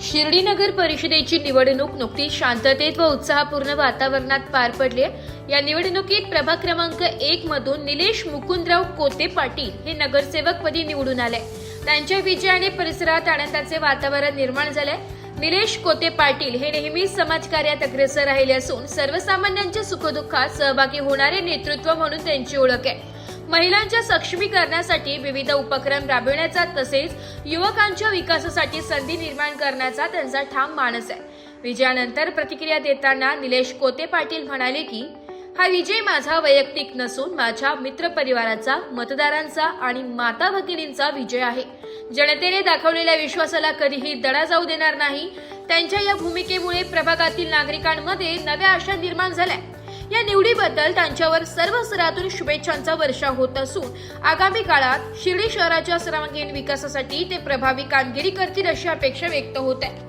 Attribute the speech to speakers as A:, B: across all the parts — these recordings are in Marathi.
A: शिर्डी नगर परिषदेची निवडणूक नुकतीच शांततेत व उत्साहपूर्ण वातावरणात पार पडली आहे। या निवडणुकीत प्रभाग क्रमांक 1 मधून निलेश मुकुंदराव कोते पाटील हे नगरसेवकपदी निवडून आले। त्यांच्या विजयाने परिसरात आनंदाचे वातावरण निर्माण झाले। निलेश कोते पाटील हे नेहमीच समाजकार्यात अग्रेसर राहिले असून सर्वसामान्यांच्या सुखदुःखात सहभागी होणारे नेतृत्व म्हणून त्यांची ओळख आहे। महिलांच्या सक्षमीकरणासाठी विविध उपक्रम राबविण्याचा तसेच युवकांच्या विकासासाठी संधी निर्माण करण्याचा त्यांचा ठाम मानस आहे। विजयानंतर प्रतिक्रिया देताना निलेश कोते पाटील म्हणाले की हा विजय माझा वैयक्तिक नसून माझ्या मित्रपरिवाराचा, मतदारांचा आणि माता भगिनींचा विजय आहे। जनतेने दाखवलेल्या विश्वासाला कधीही दडा जाऊ देणार नाही। त्यांच्या या भूमिकेमुळे प्रभागातील नागरिकांमध्ये नव्या आशा निर्माण झाल्या। या निवडीबद्दल त्यांच्यावर सर्व स्तरातून शुभेच्छांचा वर्षाव होत असून आगामी काळात शिर्डी शहराच्या सर्वांगीण विकासासाठी ते प्रभावी कामगिरी करतील अशी अपेक्षा व्यक्त होत आहे।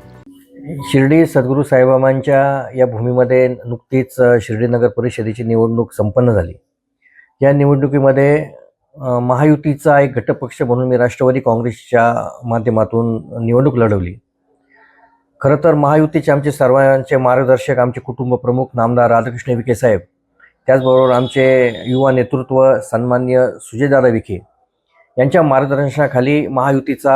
B: शिर्डी सद्गुरू साईबाबांच्या या भूमीमध्ये नुकतीच शिर्डी नगर परिषदेची निवडणूक संपन्न झाली। या निवडणुकीमध्ये महायुतीचा एक घटकपक्ष म्हणून मी राष्ट्रवादी काँग्रेसच्या माध्यमातून निवडणूक लढवली। खरं तर महायुतीचे आमचे सर्वांचे मार्गदर्शक आमचे कुटुंब प्रमुख नामदार राधाकृष्ण विखे साहेब, त्याचबरोबर आमचे युवा नेतृत्व सन्माननीय सुजयदादा विखे यांच्या मार्गदर्शनाखाली महायुतीचा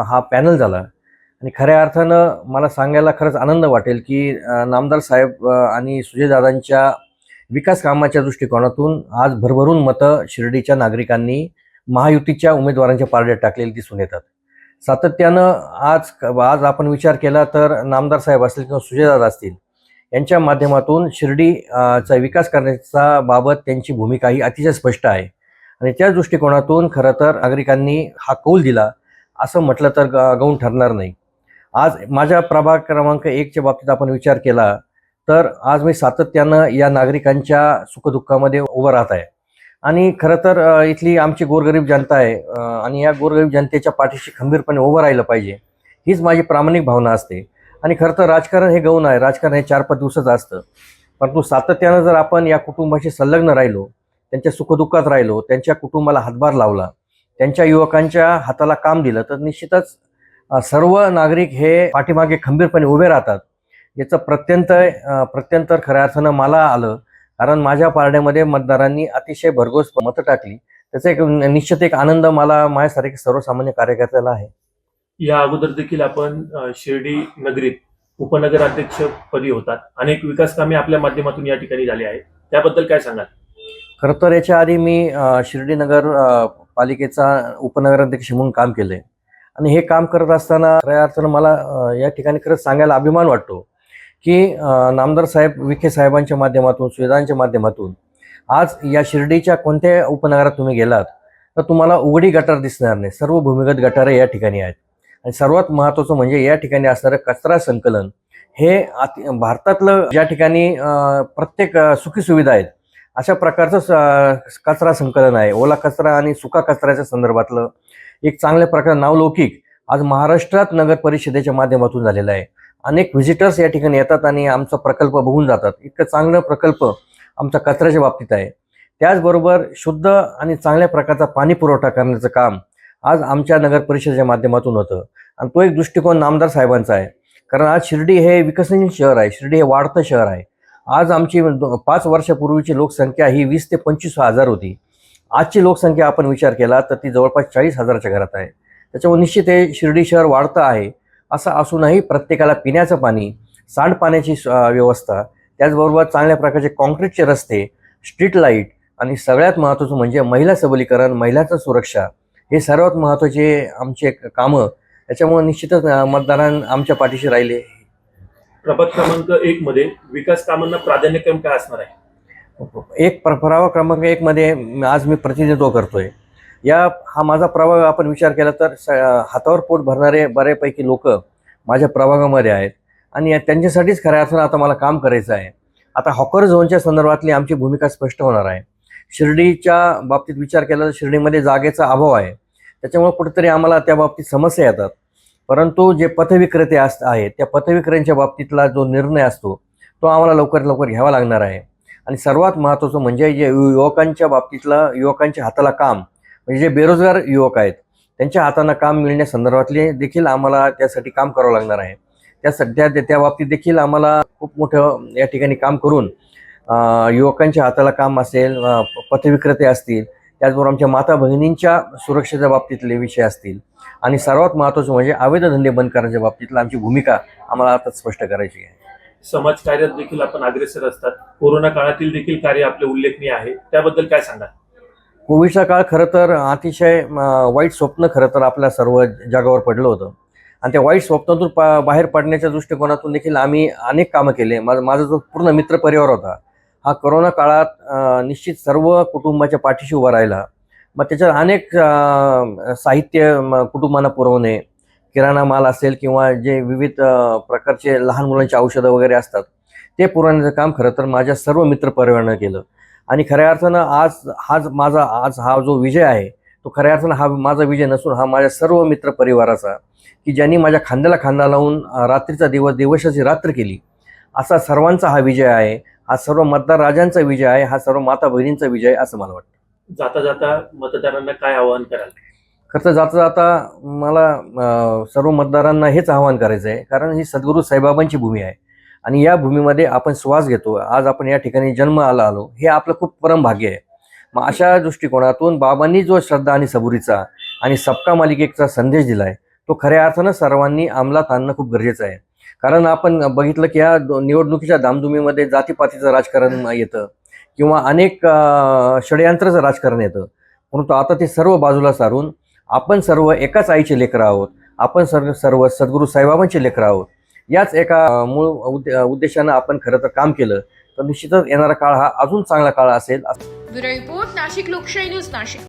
B: हा पॅनल झाला। आणि खऱ्या अर्थानं मला सांगायला खरंच आनंद वाटेल की नामदार साहेब आणि सुजयदादांच्या विकास कामाच्या दृष्टिकोनातून आज भरभरून मतं शिर्डीच्या नागरिकांनी महायुतीच्या उमेदवारांच्या पारड्यात टाकलेली दिसून येतात। सातत्यानं आज आपण विचार केला तर नामदार साहेब असतील किंवा सुजयदादा असतील यांच्या माध्यमातून शिर्डीचा विकास करण्याचा बाबत त्यांची भूमिका ही अतिशय स्पष्ट आहे। आणि त्याच दृष्टिकोनातून खरं तर नागरिकांनी हा कौल दिला असं म्हटलं तर गौण ठरणार नाही। आज माझ्या प्रभाग क्रमांक 1च्या बाबतीत आपण विचार केला तर आज मी सातत्यानं या नागरिकांच्या सुखदुःखामध्ये उभं राहत आहे। आणि खरं तर इथली आमची गोरगरीब जनता आहे आणि या गोरगरीब जनतेच्या पाठीशी खंबीरपणे उभं राहिलं पाहिजे हीच माझी प्रामाणिक भावना असते। आणि खरं तर राजकारण हे गौण आहे, राजकारण हे 4-5 दिवसाचं असतं, परंतु सातत्यानं जर आपण या कुटुंबाशी संलग्न राहिलो, त्यांच्या सुखदुःखात राहिलो, त्यांच्या कुटुंबाला हातभार लावला, त्यांच्या युवकांच्या हाताला काम दिलं तर निश्चितच सर्व नागरिक हे पाठीमागे खंबीरपणे उभे राहतात। याचं प्रत्यंतर खऱ्या अर्थानं मला आलं, कारण माझ्या पारड्यामध्ये मतदारांनी अतिशय भरघोस मतं टाकली। त्याचा एक निश्चित एक आनंद मला माझ्यासारखे सर्वसामान्य कार्यकर्त्याला आहे।
C: या अगोदर देखील आपण शिर्डी नगरीत उपनगराध्यक्ष पदी होतात, अनेक विकास कामे आपल्या माध्यमातून या ठिकाणी झाली आहेत, त्याबद्दल काय सांगाल?
B: खरं तर याच्या आधी मी शिर्डी नगर पालिकेचा उपनगराध्यक्ष म्हणून काम केलंय आणि हे काम करत असताना खऱ्या अर्थानं मला या ठिकाणी खरंच सांगायला अभिमान वाटतो की नामदार साहेब विखे साहेबांच्या माध्यमातून, सुविधांच्या माध्यमातून आज या शिर्डीच्या कोणत्या उपनगरात तुम्ही गेलात तर तुम्हाला उघडी गटार दिसणार नाही, सर्व भूमिगत गटारे या ठिकाणी आहेत। आणि सर्वात महत्त्वाचं म्हणजे या ठिकाणी असणारं कचरा संकलन हे भारतातलं ज्या ठिकाणी प्रत्येक सुखी सुविधा आहेत अशा प्रकारचं कचरा संकलन आहे। ओला कचरा आणि सुका कचऱ्याच्या संदर्भातलं एक चांगल्या प्रकारे नावलौकिक आज महाराष्ट्रात नगर परिषदेच्या माध्यमातून झालेलं आहे। अनेक व्हिजिटर्स या ठिकाणी येतात आणि आमचा प्रकल्प बघून जातात। इतकं चांगलं प्रकल्प आमचा कचऱ्याच्या बाबतीत आहे। त्याचबरोबर शुद्ध आणि चांगल्या प्रकारचा पाणी पुरवठा करण्याचं काम आज आमच्या नगर परिषदेच्या माध्यमातून होतं आणि तो एक दृष्टिकोन नामदार साहेबांचा आहे। कारण आज शिर्डी हे विकसनशील शहर आहे, शिर्डी हे वाढतं शहर आहे। आज आमची 5 वर्षापूर्वीची लोकसंख्या ही 20 ते 25 हजार होती, आजची लोकसंख्या आपण विचार केला तर ती जवळपास 40 हजाराच्या घरात आहे। त्याच्यामुळे निश्चित हे शिर्डी शहर वाढतं आहे। असं असूनही प्रत्येकाला पिण्याचं पाणी, सांडपाण्याची व्यवस्था, त्याचबरोबर चांगल्या प्रकारचे कॉन्क्रीटचे रस्ते, स्ट्रीट लाईट आणि सगळ्यात महत्त्वाचं म्हणजे महिला सबलीकरण, महिलांचं सुरक्षा हे सर्वात महत्त्वाचे आमचे कामं। त्याच्यामुळे निश्चितच मतदारां आमच्या पाठीशी राहिले।
C: प्रभाग क्रमांक 1 मध्ये विकास कामांना प्राधान्यक्रम काय असणार आहे?
B: प्रभाग क्रमांक 1 मध्ये आज मी प्रतिनिधित्व करतोय। हा माझा प्रभाग आपण विचार केला तर हातावर पोट भरणारे बऱ्यापैकी लोक माझ्या प्रभागामध्ये आहेत आणि त्यांच्यासाठीच खऱ्या अर्थानं आता मला काम करायचं आहे। आता हॉकर झोनच्या संदर्भातली आमची भूमिका स्पष्ट होणार आहे। शिर्डीच्या बाबतीत विचार केला तर शिर्डीमध्ये जागेचा अभाव आहे, त्याच्यामुळे कुठेतरी आम्हाला त्या बाबतीत समस्या येतात। परंतु जे पथविक्रेते आहेत त्या पथविक्रेत्यांच्या बाबतीतला जो निर्णय असतो तो आम्हाला लवकरात लवकर घ्यावा लागणार आहे। आणि सर्वात महत्त्वाचं म्हणजे जे युवकांच्या बाबतीतला युवकांच्या हाताला काम म्हणजे जे बेरोजगार युवक आहेत त्यांच्या हातांना काम मिळण्यासंदर्भातले देखील आम्हाला त्यासाठी काम करावं लागणार आहे। त्या बाबतीत देखील आम्हाला खूप मोठं या ठिकाणी काम करून युवकांच्या हाताला काम असेल, पथविक्रेते असतील, त्याचबरोबर आमच्या माता भगिनींच्या सुरक्षेच्या बाबतीतले विषय असतील आणि सर्वात महत्त्वाचं म्हणजे अवैध धंदे बंद करण्याच्या बाबतीतला आमची भूमिका आम्हाला आता स्पष्ट करायची आहे.
C: समाज कार्यात देखील आपण अग्रेसर असतात. कोरोना काळातील देखील कार्य आपले उल्लेखनीय आहे, त्याबद्दल काय सांगाल?
B: कोविडचा काळ खरं तर अतिशय वाईट स्वप्न खरं तर आपल्या सर्व जगावर पडलं होतं आणि त्या वाईट स्वप्नातून बाहेर पडण्याच्या दृष्टिकोनातून देखील आम्ही अनेक कामं केले. माझा जो पूर्ण मित्रपरिवार होता हा कोरोना काळात निश्चित सर्व कुटुंबाच्या पाठीशी उभा राहिला. मग त्याच्यात अनेक साहित्य कुटुंबांना पुरवणे, किराणा माल असेल किंवा जे विविध प्रकारचे लहान मुलांची औषधं वगैरे असतात ते पुरवण्याचं काम खरं तर माझ्या सर्व मित्रपरिवारानं केलं. आणि खऱ्या अर्थानं आज हा जो विजय आहे तो खऱ्या अर्थानं हा माझा विजय नसून हा माझ्या सर्व मित्रपरिवाराचा, की ज्यांनी माझ्या खांद्याला खांदा लावून रात्रीचा दिवस दिवसाची रात्र केली, असा सर्वांचा हा विजय आहे. हा सर्व मतदार राजांचा विजय आहे. हा सर्व माता बहिणींचा विजय आहे असं मला वाटतं.
C: जाता जाता मतदारांना काय आवाहन कराल?
B: खरं तर जाता जाता मला सर्व मतदारांना हेच आवाहन करायचं आहे, कारण ही सद्गुरू साईबाबांची भूमी आहे आणि या भूमीमध्ये आपण श्वास घेतो. आज आपण या ठिकाणी जन्म आलो हे आपलं खूप परम भाग्य आहे. मग अशा दृष्टिकोनातून बाबांनी जो श्रद्धा आणि सबुरीचा आणि सबका मालिक एकचा संदेश दिला आहे तो खऱ्या अर्थानं सर्वांनी अंमलात आणणं खूप गरजेचं आहे. कारण आपण बघितलं की या निवडणुकीच्या धामधुमीमध्ये जातीपातीचं राजकारण येतं किंवा अनेक षडयंत्राचं राजकारण येतं, परंतु आता ते सर्व बाजूला सारून आपण सर्व एकाच आईचे लेकरं आहोत. आपण सर्व सद्गुरू साईबाबांचे लेकरं आहोत. याच एका मूळ उद्देशानं आपण खरं तर काम केलं तर निश्चितच येणारा काळ हा अजून चांगला काळ असेल.
A: ब्युरो रिपोर्ट, नाशिक लोकशाही न्यूज, नाशिक.